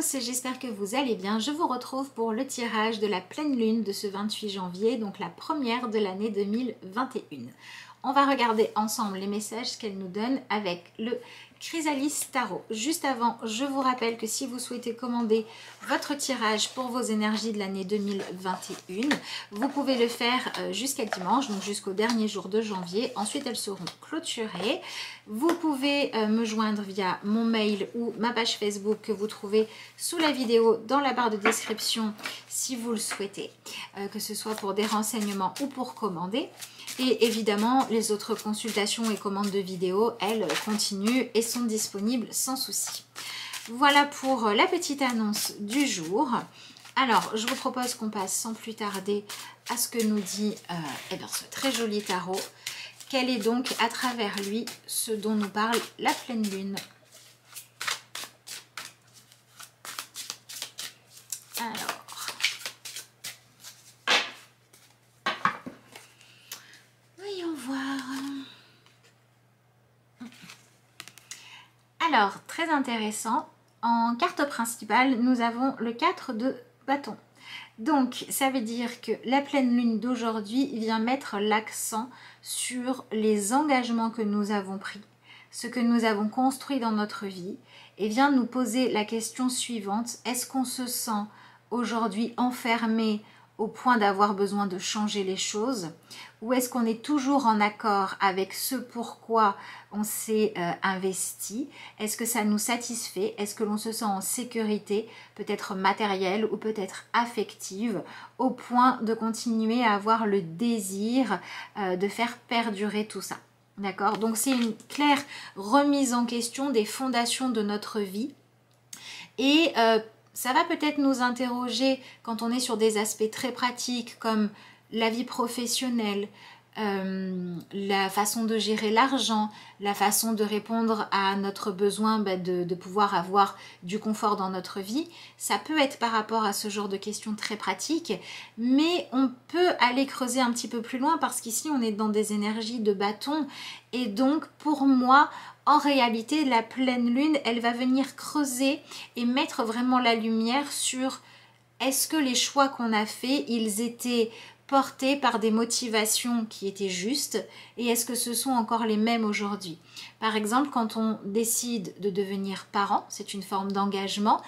tous, j'espère que vous allez bien. Je vous retrouve pour le tirage de la pleine lune de ce 28 janvier, donc la première de l'année 2021. On va regarder ensemble les messages qu'elle nous donne avec le Chrysalis Tarot. Juste avant, je vous rappelle que si vous souhaitez commander votre tirage pour vos énergies de l'année 2021, vous pouvez le faire jusqu'à dimanche, donc jusqu'au dernier jour de janvier. Ensuite, elles seront clôturées. Vous pouvez me joindre via mon mail ou ma page Facebook que vous trouvez sous la vidéo dans la barre de description si vous le souhaitez, que ce soit pour des renseignements ou pour commander. Et évidemment, les autres consultations et commandes de vidéos, elles continuent et sont disponibles sans souci. Voilà pour la petite annonce du jour. Alors, je vous propose qu'on passe sans plus tarder à ce que nous dit ce très joli tarot. Quel est donc à travers lui ce dont nous parle la pleine lune? Alors, voyons voir. Alors, très intéressant. En carte principale, nous avons le 4 de bâton. Donc, ça veut dire que la pleine lune d'aujourd'hui vient mettre l'accent sur les engagements que nous avons pris, ce que nous avons construit dans notre vie, et vient nous poser la question suivante. Est-ce qu'on se sent aujourd'hui enfermé au point d'avoir besoin de changer les choses, ou est-ce qu'on est toujours en accord avec ce pourquoi on s'est investi? Est-ce que ça nous satisfait? Est-ce que l'on se sent en sécurité, peut-être matérielle ou peut-être affective, au point de continuer à avoir le désir de faire perdurer tout ça? D'accord? Donc c'est une claire remise en question des fondations de notre vie. Et ça va peut-être nous interroger quand on est sur des aspects très pratiques comme la vie professionnelle, la façon de gérer l'argent, la façon de répondre à notre besoin de pouvoir avoir du confort dans notre vie. Ça peut être par rapport à ce genre de questions très pratiques, mais on peut aller creuser un petit peu plus loin parce qu'ici on est dans des énergies de bâton et donc pour moi, en réalité, la pleine lune, elle va venir creuser et mettre vraiment la lumière sur est-ce que les choix qu'on a faits, ils étaient portés par des motivations qui étaient justes et est-ce que ce sont encore les mêmes aujourd'hui? Par exemple, quand on décide de devenir parent, c'est une forme d'engagement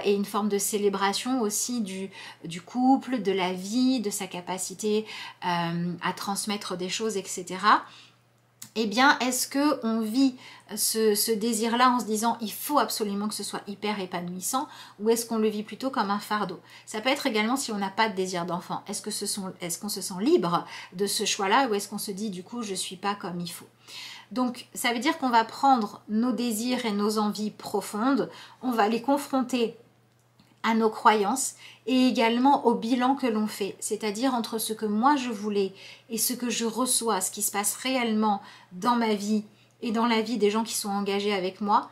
et une forme de célébration aussi du couple, de la vie, de sa capacité à transmettre des choses, etc. Eh bien, est-ce qu'on vit ce désir-là en se disant il faut absolument que ce soit hyper épanouissant, ou est-ce qu'on le vit plutôt comme un fardeau? Ça peut être également si on n'a pas de désir d'enfant. Est-ce qu'on se sent libre de ce choix-là, ou est-ce qu'on se dit du coup je ne suis pas comme il faut? Donc ça veut dire qu'on va prendre nos désirs et nos envies profondes, on va les confronter à nos croyances et également au bilan que l'on fait, c'est-à-dire entre ce que moi je voulais et ce que je reçois, ce qui se passe réellement dans ma vie et dans la vie des gens qui sont engagés avec moi.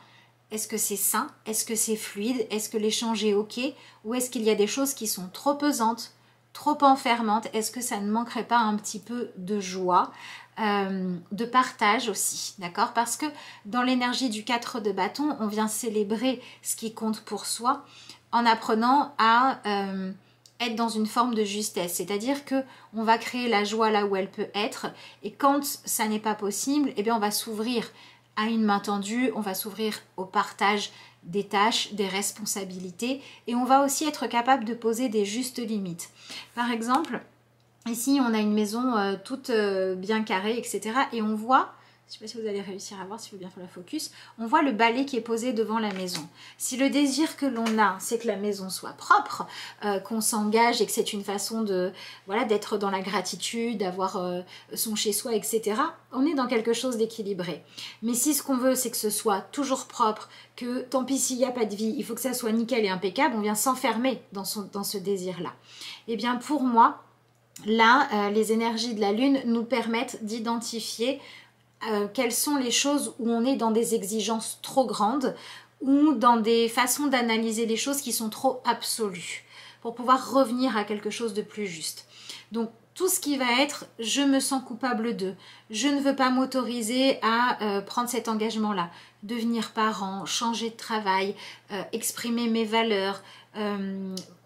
Est-ce que c'est sain? Est-ce que c'est fluide? Est-ce que l'échange est ok? Ou est-ce qu'il y a des choses qui sont trop pesantes, trop enfermantes? Est-ce que ça ne manquerait pas un petit peu de joie, de partage aussi, d'accord? Parce que dans l'énergie du 4 de bâton, on vient célébrer ce qui compte pour soi, en apprenant à être dans une forme de justesse, c'est-à-dire que on va créer la joie là où elle peut être, et quand ça n'est pas possible, eh bien on va s'ouvrir à une main tendue, on va s'ouvrir au partage des tâches, des responsabilités, et on va aussi être capable de poser des justes limites. Par exemple, ici on a une maison toute bien carrée, etc. et on voit, je ne sais pas si vous allez réussir à voir, s'il faut bien faire la focus, on voit le balai qui est posé devant la maison. Si le désir que l'on a, c'est que la maison soit propre, qu'on s'engage et que c'est une façon de, voilà, d'être dans la gratitude, d'avoir son chez-soi, etc., on est dans quelque chose d'équilibré. Mais si ce qu'on veut, c'est que ce soit toujours propre, que tant pis s'il n'y a pas de vie, il faut que ça soit nickel et impeccable, on vient s'enfermer dans ce désir-là. Eh bien pour moi, là, les énergies de la lune nous permettent d'identifier quelles sont les choses où on est dans des exigences trop grandes ou dans des façons d'analyser les choses qui sont trop absolues pour pouvoir revenir à quelque chose de plus juste. Donc tout ce qui va être je me sens coupable de, je ne veux pas m'autoriser à prendre cet engagement-là, devenir parent, changer de travail, exprimer mes valeurs,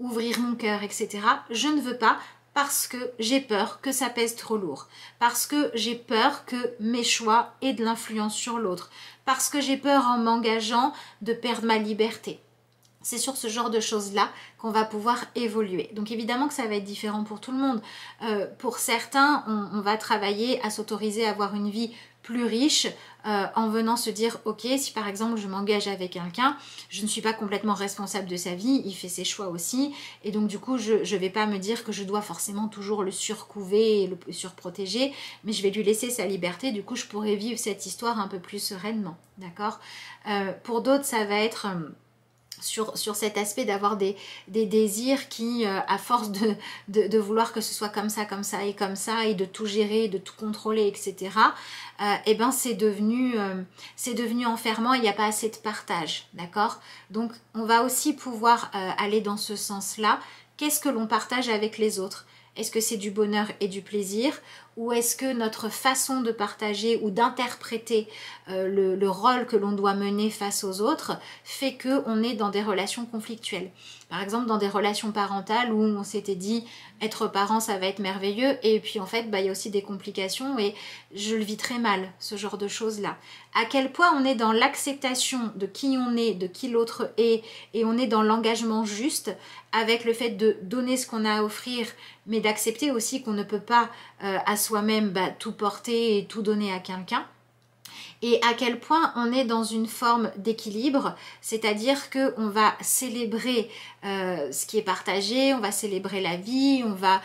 ouvrir mon cœur, etc. Je ne veux pas parce que j'ai peur que ça pèse trop lourd, parce que j'ai peur que mes choix aient de l'influence sur l'autre, parce que j'ai peur en m'engageant de perdre ma liberté. C'est sur ce genre de choses-là qu'on va pouvoir évoluer. Donc évidemment que ça va être différent pour tout le monde. Pour certains, on va travailler à s'autoriser à avoir une vie plus riche en venant se dire ok, si par exemple je m'engage avec quelqu'un, je ne suis pas complètement responsable de sa vie, il fait ses choix aussi, et donc du coup je ne vais pas me dire que je dois forcément toujours le surcouver et le surprotéger, mais je vais lui laisser sa liberté, du coup je pourrais vivre cette histoire un peu plus sereinement, d'accord. Pour d'autres ça va être sur cet aspect d'avoir des désirs qui, à force de vouloir que ce soit comme ça et de tout gérer, de tout contrôler, etc., et ben c'est devenu enfermant, il n'y a pas assez de partage, d'accord. Donc on va aussi pouvoir aller dans ce sens-là. Qu'est-ce que l'on partage avec les autres? Est-ce que c'est du bonheur et du plaisir, ou est-ce que notre façon de partager ou d'interpréter le rôle que l'on doit mener face aux autres fait qu'on est dans des relations conflictuelles? Par exemple, dans des relations parentales où on s'était dit être parent ça va être merveilleux, et puis en fait il y a aussi des complications et je le vis très mal, ce genre de choses là. À quel point on est dans l'acceptation de qui on est, de qui l'autre est, et on est dans l'engagement juste avec le fait de donner ce qu'on a à offrir, mais d'accepter aussi qu'on ne peut pas à soi-même tout porter et tout donner à quelqu'un. Et à quel point on est dans une forme d'équilibre, c'est-à-dire qu'on va célébrer ce qui est partagé, on va célébrer la vie, on va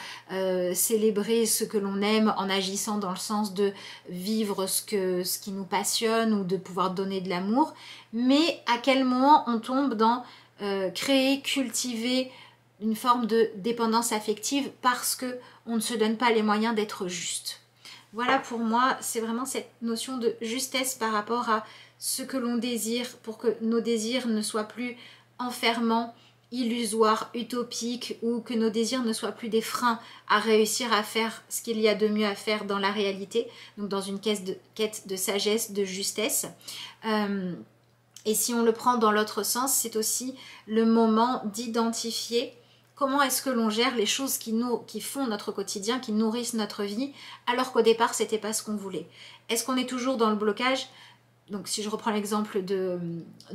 célébrer ce que l'on aime en agissant dans le sens de vivre ce qui nous passionne ou de pouvoir donner de l'amour, mais à quel moment on tombe dans créer, cultiver une forme de dépendance affective parce qu'on ne se donne pas les moyens d'être juste. Voilà, pour moi, c'est vraiment cette notion de justesse par rapport à ce que l'on désire, pour que nos désirs ne soient plus enfermants, illusoires, utopiques, ou que nos désirs ne soient plus des freins à réussir à faire ce qu'il y a de mieux à faire dans la réalité, donc dans une quête de sagesse, de justesse. Et si on le prend dans l'autre sens, c'est aussi le moment d'identifier comment est-ce que l'on gère les choses qui font notre quotidien, qui nourrissent notre vie, alors qu'au départ, c'était pas ce qu'on voulait. Est-ce qu'on est toujours dans le blocage? Donc si je reprends l'exemple de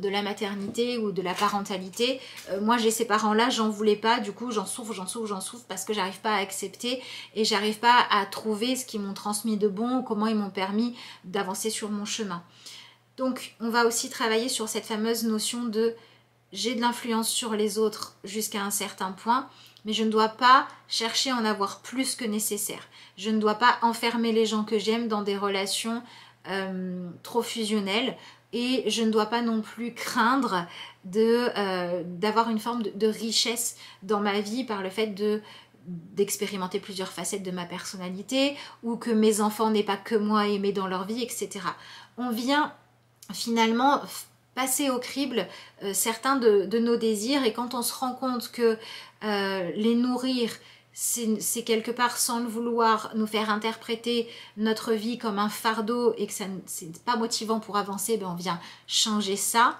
la maternité ou de la parentalité, moi j'ai ces parents-là, j'en voulais pas, du coup j'en souffre parce que j'arrive pas à accepter et j'arrive pas à trouver ce qu'ils m'ont transmis de bon, comment ils m'ont permis d'avancer sur mon chemin. Donc on va aussi travailler sur cette fameuse notion de j'ai de l'influence sur les autres jusqu'à un certain point, mais je ne dois pas chercher à en avoir plus que nécessaire. Je ne dois pas enfermer les gens que j'aime dans des relations trop fusionnelles, et je ne dois pas non plus craindre d'avoir une forme de richesse dans ma vie par le fait d'expérimenter plusieurs facettes de ma personnalité, ou que mes enfants n'aient pas que moi à aimer dans leur vie, etc. On vient finalement passer au crible certains de nos désirs, et quand on se rend compte que les nourrir, c'est quelque part, sans le vouloir, nous faire interpréter notre vie comme un fardeau et que c'est pas motivant pour avancer, on vient changer ça.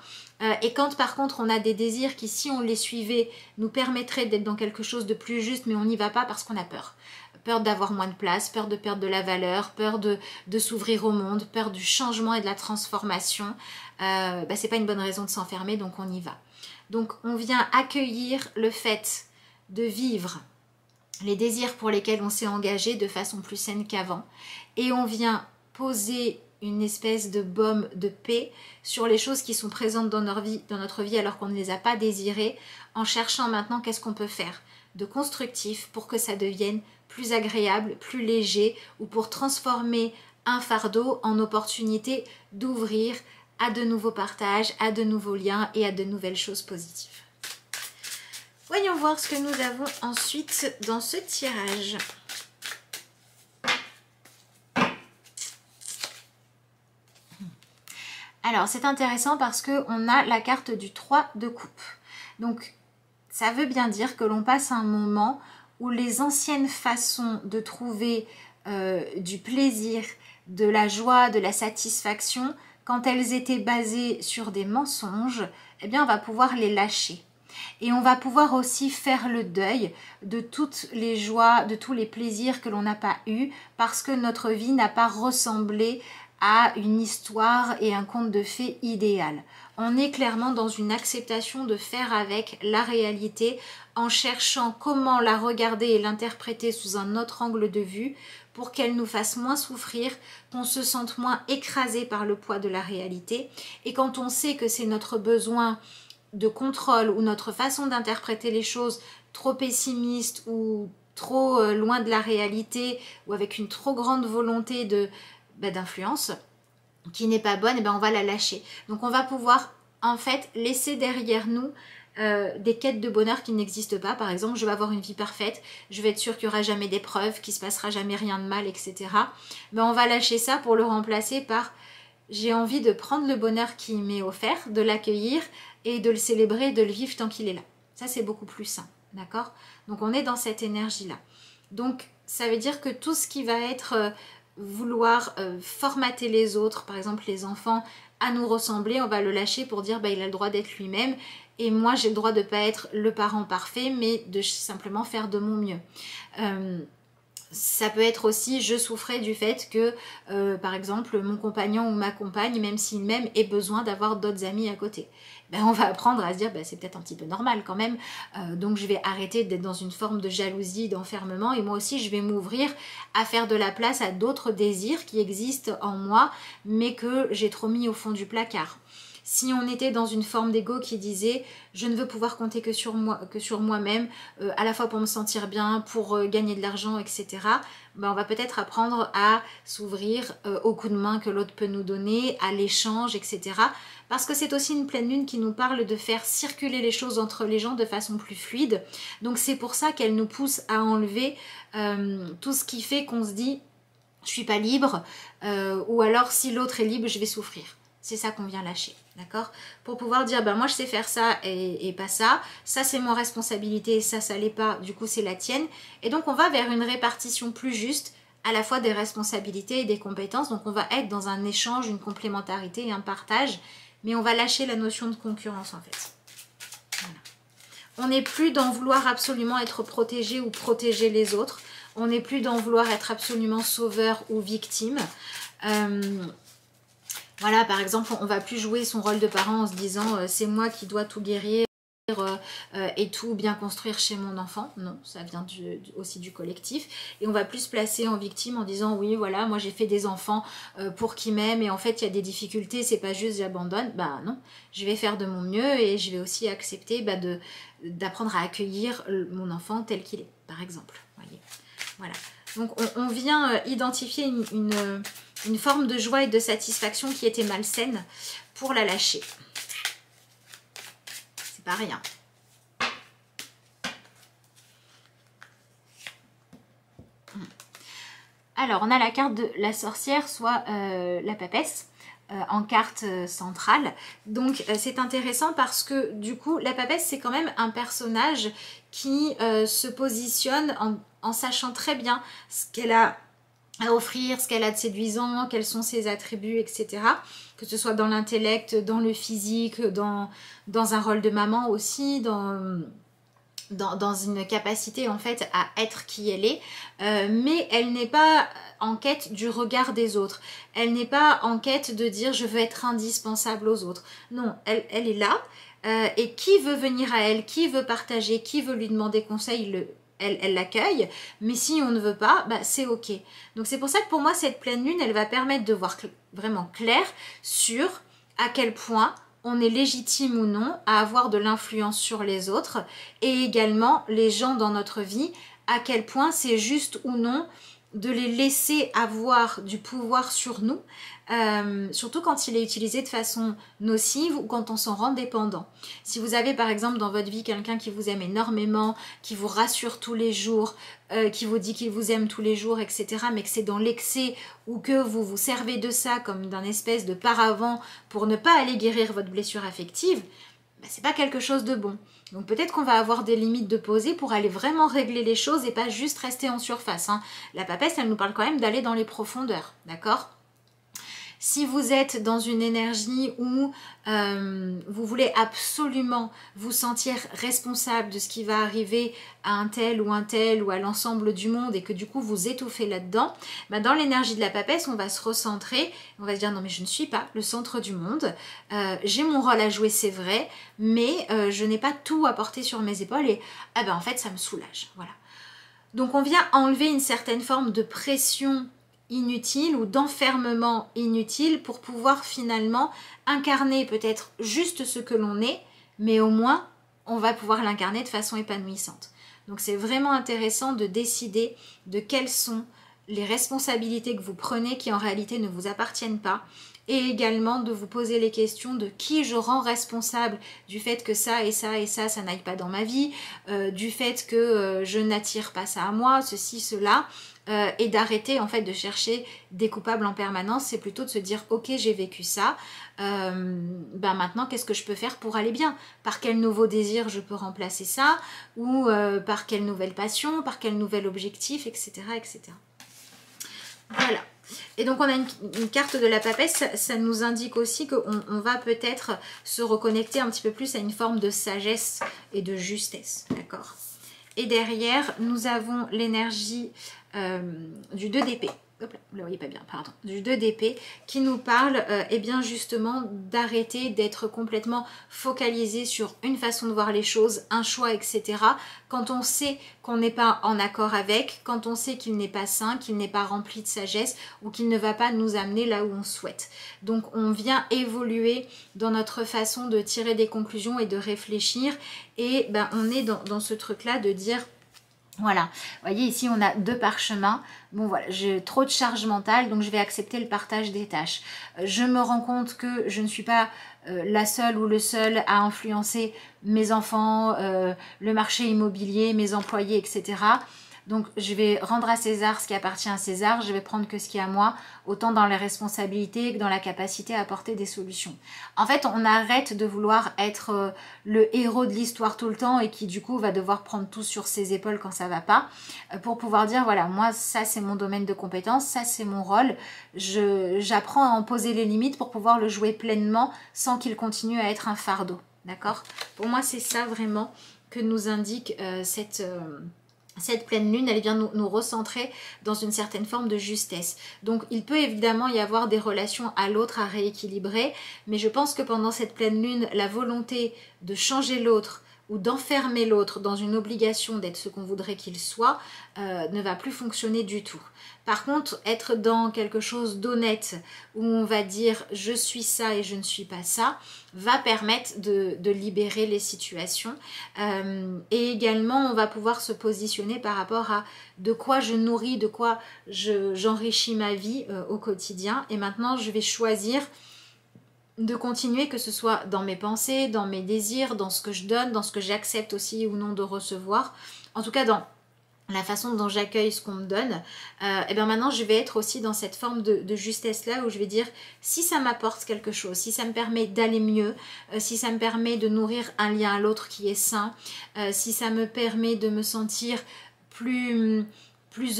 Et quand par contre on a des désirs qui, si on les suivait, nous permettraient d'être dans quelque chose de plus juste, mais on n'y va pas parce qu'on a peur. Peur d'avoir moins de place, peur de perdre de la valeur, peur de s'ouvrir au monde, peur du changement et de la transformation. C'est pas une bonne raison de s'enfermer, donc on y va. Donc on vient accueillir le fait de vivre les désirs pour lesquels on s'est engagé de façon plus saine qu'avant, et on vient poser une espèce de baume de paix sur les choses qui sont présentes dans notre vie alors qu'on ne les a pas désirées, en cherchant maintenant qu'est-ce qu'on peut faire de constructif pour que ça devienne plus agréable, plus léger, ou pour transformer un fardeau en opportunité d'ouvrir à de nouveaux partages, à de nouveaux liens et à de nouvelles choses positives. Voyons voir ce que nous avons ensuite dans ce tirage. Alors c'est intéressant parce qu'on a la carte du 3 de coupe. Donc ça veut bien dire que l'on passe un moment où les anciennes façons de trouver du plaisir, de la joie, de la satisfaction, quand elles étaient basées sur des mensonges, eh bien on va pouvoir les lâcher. Et on va pouvoir aussi faire le deuil de toutes les joies, de tous les plaisirs que l'on n'a pas eus parce que notre vie n'a pas ressemblé à une histoire et un conte de fées idéal. On est clairement dans une acceptation de faire avec la réalité en cherchant comment la regarder et l'interpréter sous un autre angle de vue pour qu'elle nous fasse moins souffrir, qu'on se sente moins écrasé par le poids de la réalité. Et quand on sait que c'est notre besoin de contrôle ou notre façon d'interpréter les choses trop pessimiste ou trop loin de la réalité ou avec une trop grande volonté d'influence qui n'est pas bonne, et on va la lâcher. Donc on va pouvoir en fait laisser derrière nous des quêtes de bonheur qui n'existent pas. Par exemple, je vais avoir une vie parfaite, je vais être sûre qu'il n'y aura jamais d'épreuves, qu'il ne se passera jamais rien de mal, etc. On va lâcher ça pour le remplacer par j'ai envie de prendre le bonheur qui m'est offert, de l'accueillir et de le célébrer, de le vivre tant qu'il est là. Ça, c'est beaucoup plus sain, d'accord? Donc, on est dans cette énergie-là. Donc, ça veut dire que tout ce qui va être vouloir formater les autres, par exemple les enfants, à nous ressembler, on va le lâcher pour dire il a le droit d'être lui-même et moi, j'ai le droit de ne pas être le parent parfait, mais de simplement faire de mon mieux. Ça peut être aussi, je souffrais du fait que, par exemple, mon compagnon ou ma compagne, même s'il m'aime, ait besoin d'avoir d'autres amis à côté. On va apprendre à se dire, c'est peut-être un petit peu normal quand même, donc je vais arrêter d'être dans une forme de jalousie, d'enfermement, et moi aussi, je vais m'ouvrir à faire de la place à d'autres désirs qui existent en moi, mais que j'ai trop mis au fond du placard. Si on était dans une forme d'ego qui disait je ne veux pouvoir compter que sur moi-même, à la fois pour me sentir bien, pour gagner de l'argent, etc. On va peut-être apprendre à s'ouvrir au coup de main que l'autre peut nous donner, à l'échange, etc. Parce que c'est aussi une pleine lune qui nous parle de faire circuler les choses entre les gens de façon plus fluide. Donc c'est pour ça qu'elle nous pousse à enlever tout ce qui fait qu'on se dit je suis pas libre, ou alors si l'autre est libre, je vais souffrir. C'est ça qu'on vient lâcher, d'accord? Pour pouvoir dire, moi je sais faire ça et pas ça. Ça c'est mon responsabilité, ça l'est pas, du coup c'est la tienne. Et donc on va vers une répartition plus juste, à la fois des responsabilités et des compétences. Donc on va être dans un échange, une complémentarité et un partage. Mais on va lâcher la notion de concurrence en fait. Voilà. On n'est plus dans vouloir absolument être protégé ou protéger les autres. On n'est plus dans vouloir être absolument sauveur ou victime. Voilà, par exemple, on ne va plus jouer son rôle de parent en se disant c'est moi qui dois tout guérir et tout bien construire chez mon enfant. Non, ça vient aussi du collectif. Et on va plus se placer en victime en disant oui, voilà, moi j'ai fait des enfants pour qu'ils m'aiment et en fait il y a des difficultés, c'est pas juste j'abandonne. Non, je vais faire de mon mieux et je vais aussi accepter d'apprendre à accueillir mon enfant tel qu'il est, par exemple. Voyez. Voilà. Donc on vient identifier une forme de joie et de satisfaction qui était malsaine pour la lâcher. C'est pas rien. Alors on a la carte de la sorcière, soit la papesse. En carte centrale. Donc c'est intéressant parce que du coup la papesse c'est quand même un personnage qui se positionne en sachant très bien ce qu'elle a à offrir, ce qu'elle a de séduisant, quels sont ses attributs, etc. Que ce soit dans l'intellect, dans le physique, dans un rôle de maman aussi, dans une capacité en fait à être qui elle est, mais elle n'est pas en quête du regard des autres, elle n'est pas en quête de dire je veux être indispensable aux autres, non, elle est là, et qui veut venir à elle, qui veut partager, qui veut lui demander conseil, elle l'accueille, mais si on ne veut pas, c'est ok. Donc c'est pour ça que pour moi cette pleine lune, elle va permettre de voir vraiment clair sur à quel point on est légitime ou non à avoir de l'influence sur les autres et également les gens dans notre vie, à quel point c'est juste ou non de les laisser avoir du pouvoir sur nous, surtout quand il est utilisé de façon nocive ou quand on s'en rend dépendant. Si vous avez par exemple dans votre vie quelqu'un qui vous aime énormément, qui vous rassure tous les jours, qui vous dit qu'il vous aime tous les jours, etc., mais que c'est dans l'excès ou que vous vous servez de ça comme d'un espèce de paravent pour ne pas aller guérir votre blessure affective, ben, c'est pas quelque chose de bon. Donc peut-être qu'on va avoir des limites de poser pour aller vraiment régler les choses et pas juste rester en surface, hein. La papesse, elle nous parle quand même d'aller dans les profondeurs, d'accord? Si vous êtes dans une énergie où vous voulez absolument vous sentir responsable de ce qui va arriver à un tel ou à l'ensemble du monde et que du coup vous étouffez là-dedans, bah dans l'énergie de la papesse, on va se recentrer, on va se dire non mais je ne suis pas le centre du monde, j'ai mon rôle à jouer c'est vrai, mais je n'ai pas tout à porter sur mes épaules et ah ben en fait ça me soulage, voilà. Donc on vient enlever une certaine forme de pression inutile ou d'enfermement inutile pour pouvoir finalement incarner peut-être juste ce que l'on est, mais au moins on va pouvoir l'incarner de façon épanouissante. Donc c'est vraiment intéressant de décider de quelles sont les responsabilités que vous prenez qui en réalité ne vous appartiennent pas, et également de vous poser les questions de qui je rends responsable du fait que ça et ça et ça n'aille pas dans ma vie, du fait que je n'attire pas ça à moi, ceci, cela, et d'arrêter en fait de chercher des coupables en permanence. C'est plutôt de se dire ok j'ai vécu ça, ben maintenant qu'est-ce que je peux faire pour aller bien, par quel nouveau désir je peux remplacer ça, ou par quelle nouvelle passion, par quel nouvel objectif, etc. etc. Voilà. Et donc on a une carte de la papesse, ça nous indique aussi qu'on va peut-être se reconnecter un petit peu plus à une forme de sagesse et de justesse, d'accord? Et derrière, nous avons l'énergie du 2 d'épée. Hop là, vous ne la voyez pas bien, pardon. Du 2 d'épée qui nous parle eh bien justement d'arrêter d'être complètement focalisé sur une façon de voir les choses, un choix, etc. Quand on sait qu'on n'est pas en accord avec, quand on sait qu'il n'est pas sain, qu'il n'est pas rempli de sagesse ou qu'il ne va pas nous amener là où on souhaite. Donc on vient évoluer dans notre façon de tirer des conclusions et de réfléchir, et ben, on est dans ce truc-là de dire... Voilà, vous voyez ici on a 2 parchemins. Bon voilà, j'ai trop de charge mentale, donc je vais accepter le partage des tâches. Je me rends compte que je ne suis pas la seule ou le seul à influencer mes enfants, le marché immobilier, mes employés, etc. Donc je vais rendre à César ce qui appartient à César, je vais prendre que ce qui est à moi, autant dans les responsabilités que dans la capacité à apporter des solutions. En fait, on arrête de vouloir être le héros de l'histoire tout le temps et qui du coup va devoir prendre tout sur ses épaules quand ça va pas, pour pouvoir dire voilà, moi ça c'est mon domaine de compétence, ça c'est mon rôle, j'apprends à en poser les limites pour pouvoir le jouer pleinement sans qu'il continue à être un fardeau, d'accord? Pour moi c'est ça vraiment que nous indique cette pleine lune. Elle vient nous recentrer dans une certaine forme de justesse. Donc il peut évidemment y avoir des relations à l'autre à rééquilibrer, mais je pense que pendant cette pleine lune, la volonté de changer l'autre ou d'enfermer l'autre dans une obligation d'être ce qu'on voudrait qu'il soit ne va plus fonctionner du tout. Par contre, être dans quelque chose d'honnête où on va dire je suis ça et je ne suis pas ça va permettre de libérer les situations, et également on va pouvoir se positionner par rapport à de quoi je nourris, de quoi j'enrichis ma vie au quotidien, et maintenant je vais choisir de continuer, que ce soit dans mes pensées, dans mes désirs, dans ce que je donne, dans ce que j'accepte aussi ou non de recevoir, en tout cas dans la façon dont j'accueille ce qu'on me donne, et bien maintenant je vais être aussi dans cette forme de justesse là où je vais dire si ça m'apporte quelque chose, si ça me permet d'aller mieux, si ça me permet de nourrir un lien à l'autre qui est sain, si ça me permet de me sentir plus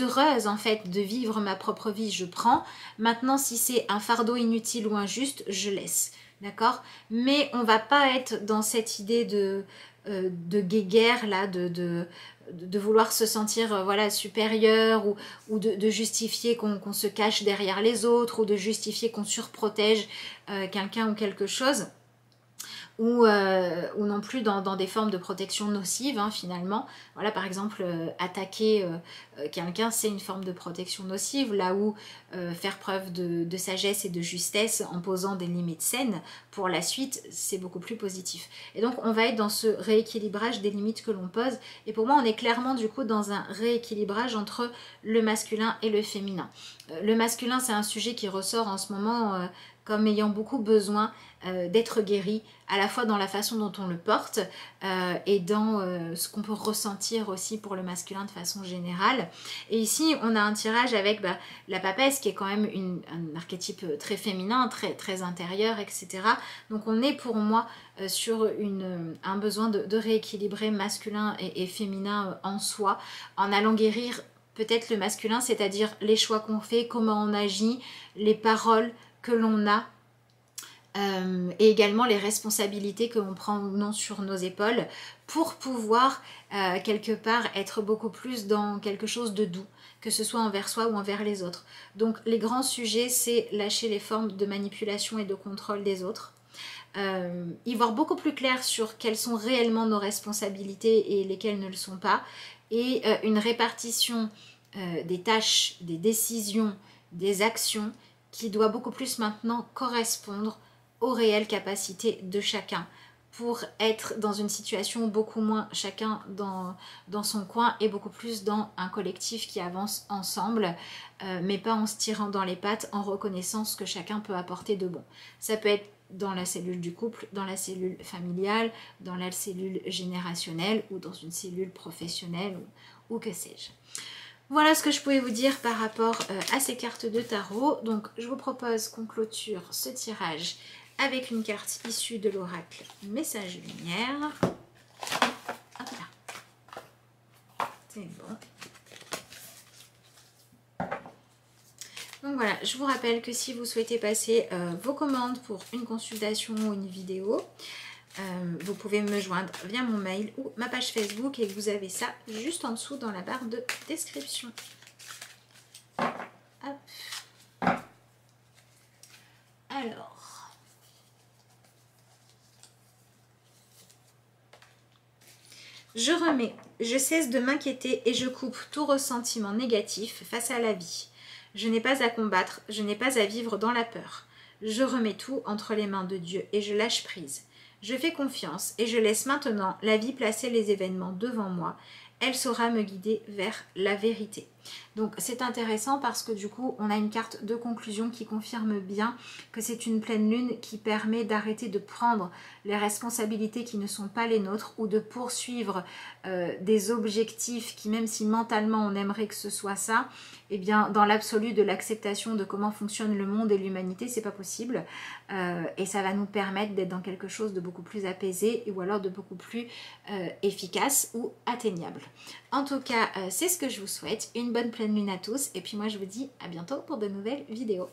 heureuse en fait de vivre ma propre vie, je prends. Maintenant si c'est un fardeau inutile ou injuste, je laisse, d'accord? Mais on va pas être dans cette idée de guéguerre là, de vouloir se sentir voilà supérieur, ou de justifier qu'on se cache derrière les autres, ou de justifier qu'on surprotège quelqu'un ou quelque chose, ou non plus dans des formes de protection nocive, hein, finalement. Voilà, par exemple, attaquer quelqu'un, c'est une forme de protection nocive, là où faire preuve de sagesse et de justesse en posant des limites saines pour la suite, c'est beaucoup plus positif. Et donc, on va être dans ce rééquilibrage des limites que l'on pose, et pour moi, on est clairement du coup dans un rééquilibrage entre le masculin et le féminin. Le masculin, c'est un sujet qui ressort en ce moment comme ayant beaucoup besoin d'être guéri, à la fois dans la façon dont on le porte et dans ce qu'on peut ressentir aussi pour le masculin de façon générale. Et ici, on a un tirage avec la papesse, qui est quand même un archétype très féminin, très intérieur, etc. Donc on est pour moi sur un besoin de rééquilibrer masculin et féminin en soi, en allant guérir peut-être le masculin, c'est-à-dire les choix qu'on fait, comment on agit, les paroles que l'on a, et également les responsabilités que l'on prend ou non sur nos épaules, pour pouvoir quelque part être beaucoup plus dans quelque chose de doux, que ce soit envers soi ou envers les autres. Donc les grands sujets, c'est lâcher les formes de manipulation et de contrôle des autres, y voir beaucoup plus clair sur quelles sont réellement nos responsabilités et lesquelles ne le sont pas, et une répartition des tâches, des décisions, des actions qui doit beaucoup plus maintenant correspondre aux réelles capacités de chacun, pour être dans une situation beaucoup moins chacun dans son coin et beaucoup plus dans un collectif qui avance ensemble, mais pas en se tirant dans les pattes, en reconnaissant ce que chacun peut apporter de bon. Ça peut être dans la cellule du couple, dans la cellule familiale, dans la cellule générationnelle ou dans une cellule professionnelle ou que sais-je. Voilà ce que je pouvais vous dire par rapport à ces cartes de tarot. Donc je vous propose qu'on clôture ce tirage avec une carte issue de l'oracle Message Lumière. Hop là. C'est bon. Donc voilà, je vous rappelle que si vous souhaitez passer vos commandes pour une consultation ou une vidéo, vous pouvez me joindre via mon mail ou ma page Facebook, et vous avez ça juste en dessous dans la barre de description. Hop. Alors, je remets, je cesse de m'inquiéter et je coupe tout ressentiment négatif face à la vie. Je n'ai pas à combattre, je n'ai pas à vivre dans la peur. Je remets tout entre les mains de Dieu et je lâche prise. Je fais confiance et je laisse maintenant la vie placer les événements devant moi. Elle saura me guider vers la vérité. Donc c'est intéressant parce que du coup on a une carte de conclusion qui confirme bien que c'est une pleine lune qui permet d'arrêter de prendre les responsabilités qui ne sont pas les nôtres, ou de poursuivre des objectifs qui, même si mentalement on aimerait que ce soit ça, eh bien dans l'absolu de l'acceptation de comment fonctionne le monde et l'humanité, c'est pas possible, et ça va nous permettre d'être dans quelque chose de beaucoup plus apaisé, ou alors de beaucoup plus efficace ou atteignable. En tout cas, c'est ce que je vous souhaite. Une bonne pleine lune à tous, et puis moi je vous dis à bientôt pour de nouvelles vidéos.